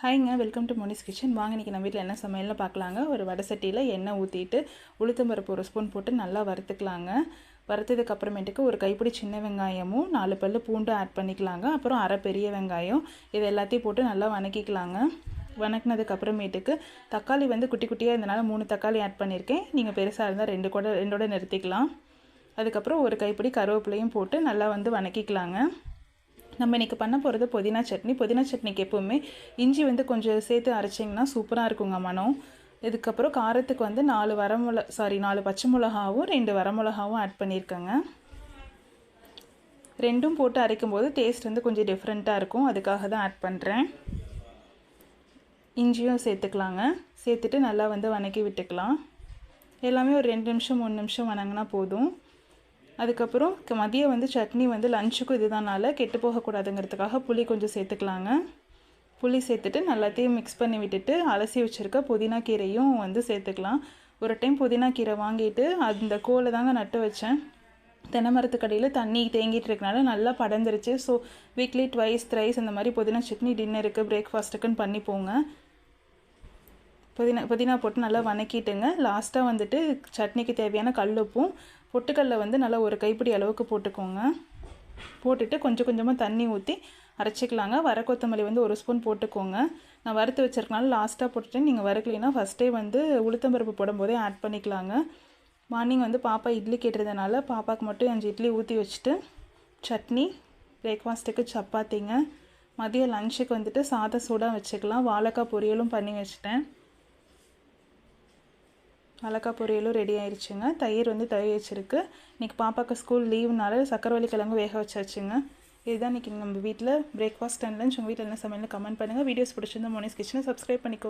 ஹாய்ங்க, welcome to Monis kitchen. வாங்க இன்றைக்கி நம்ம வீட்டில் என்ன சமையல்னு பார்க்கலாங்க. ஒரு வடை சட்டியில் எண்ணெய் ஊற்றிட்டு உளுத்தம்பருப்பு ஒரு ஸ்பூன் போட்டு நல்லா வறுத்துக்கலாங்க. வறுத்ததுக்கு அப்புறமேட்டுக்கு ஒரு கைப்பிடி சின்ன வெங்காயமும் 4 பல்லு பூண்டு ஆட் பண்ணிக்கலாங்க. அப்புறம் அரை பெரிய வெங்காயம் இது எல்லாத்தையும் போட்டு நல்லா வணக்கிக்கலாங்க. வணக்கினதுக்கு அப்புறமேட்டுக்கு தக்காளி வந்து குட்டி குட்டியாக இருந்தனால 3 தக்காளி ஆட் பண்ணியிருக்கேன். நீங்கள் பெருசாக இருந்தால் ரெண்டோட நிறுத்திக்கலாம். அதுக்கப்புறம் ஒரு கைப்பிடி கருவேப்பிலையும் போட்டு நல்லா வந்து வணக்கிக்கலாங்க. நம்ம இன்றைக்கி பண்ண போகிறது புதினா சட்னி. புதினா சட்னிக்கு எப்போவுமே இஞ்சி வந்து கொஞ்சம் சேர்த்து அரைச்சிங்கன்னா சூப்பராக இருக்குங்க மனம். இதுக்கப்புறம் காரத்துக்கு வந்து 4 பச்சை மிளகாவும் 2 வரமிளகாவும் ஆட் பண்ணியிருக்கேங்க. ரெண்டும் போட்டு அரைக்கும் போது டேஸ்ட் வந்து கொஞ்சம் டிஃப்ரெண்ட்டாக இருக்கும், அதுக்காக தான் ஆட் பண்ணுறேன். இஞ்சியும் சேர்த்துக்கலாங்க. சேர்த்துட்டு நல்லா வந்து வணக்கி விட்டுக்கலாம். எல்லாமே ஒரு 2 நிமிஷம் 3 நிமிஷம் வணங்கினா போதும். அதுக்கப்புறம் மதியம் வந்து சட்னி வந்து லஞ்சுக்கும் இதுதானால கெட்டு போகக்கூடாதுங்கிறதுக்காக புளி கொஞ்சம் சேர்த்துக்கலாங்க. புளி சேர்த்துட்டு எல்லாத்தையும் மிக்ஸ் பண்ணி விட்டுட்டு அலசி வச்சுருக்க புதினா கீரையும் வந்து சேர்த்துக்கலாம். ஒரு டைம் புதினா கீரை வாங்கிட்டு அந்த கோலை தாங்க நட்டு வச்சேன். தென்னை மரத்துக்கடியில் தண்ணி தேங்கிட்டு இருக்கனால நல்லா படர்ந்துருச்சு. ஸோ வீக்லி ட்வைஸ் த்ரைஸ் அந்த மாதிரி புதினா சட்னி டின்னருக்கு பிரேக்ஃபாஸ்ட்டுக்குன்னு பண்ணி போங்க. புதினா போட்டு நல்லா வணக்கிட்டுங்க. லாஸ்ட்டாக வந்துட்டு சட்னிக்கு தேவையான கல்லுப்பும் பொட்டுக்கல்ல வந்து நல்லா ஒரு கைப்பிடி அளவுக்கு போட்டுக்கோங்க. போட்டுட்டு கொஞ்சம் கொஞ்சமாக தண்ணி ஊற்றி அரைச்சிக்கலாங்க. வர கொத்தமல்லி வந்து 1 ஸ்பூன் போட்டுக்கோங்க. நான் வறுத்து வச்சுருக்கனால லாஸ்ட்டாக போட்டுட்டு நீங்கள் வறுக்கலைன்னா ஃபஸ்ட்டே வந்து உளுத்தம்பருப்பு போடும்போதே ஆட் பண்ணிக்கலாங்க. மார்னிங் வந்து பாப்பா இட்லி கேட்டிருந்தனால பாப்பாவுக்கு மட்டும் 5 இட்லி ஊற்றி வச்சுட்டு சட்னி, பிரேக்ஃபாஸ்ட்டுக்கு சப்பாத்திங்க. மதியம் லஞ்சுக்கு வந்துட்டு சாதம் சூடாக வச்சுக்கலாம். வாழைக்காய் பொரியலும் பண்ணி வச்சுட்டேன். வாழைக்காய் பொரியலும் ரெடி ஆயிடுச்சுங்க. தயிர் வந்து தயிர் வச்சுருக்கு. இன்றைக்கி பாப்பாவுக்கு ஸ்கூல் லீவுனால சக்கரவள்ளி கிழங்கு வேக வச்சாச்சுங்க. இதுதான் இன்றைக்கி நம்ம வீட்டில் பிரேக்ஃபாஸ்ட் அண்ட் லஞ்ச். உங்கள் வீட்டில் என்ன சமையல்னு கமெண்ட் பண்ணுங்கள். வீடியோஸ் பிடிச்சிருந்தா மோனிஸ் கிச்சனை சப்ஸ்கிரைப் பண்ணிக்கோ.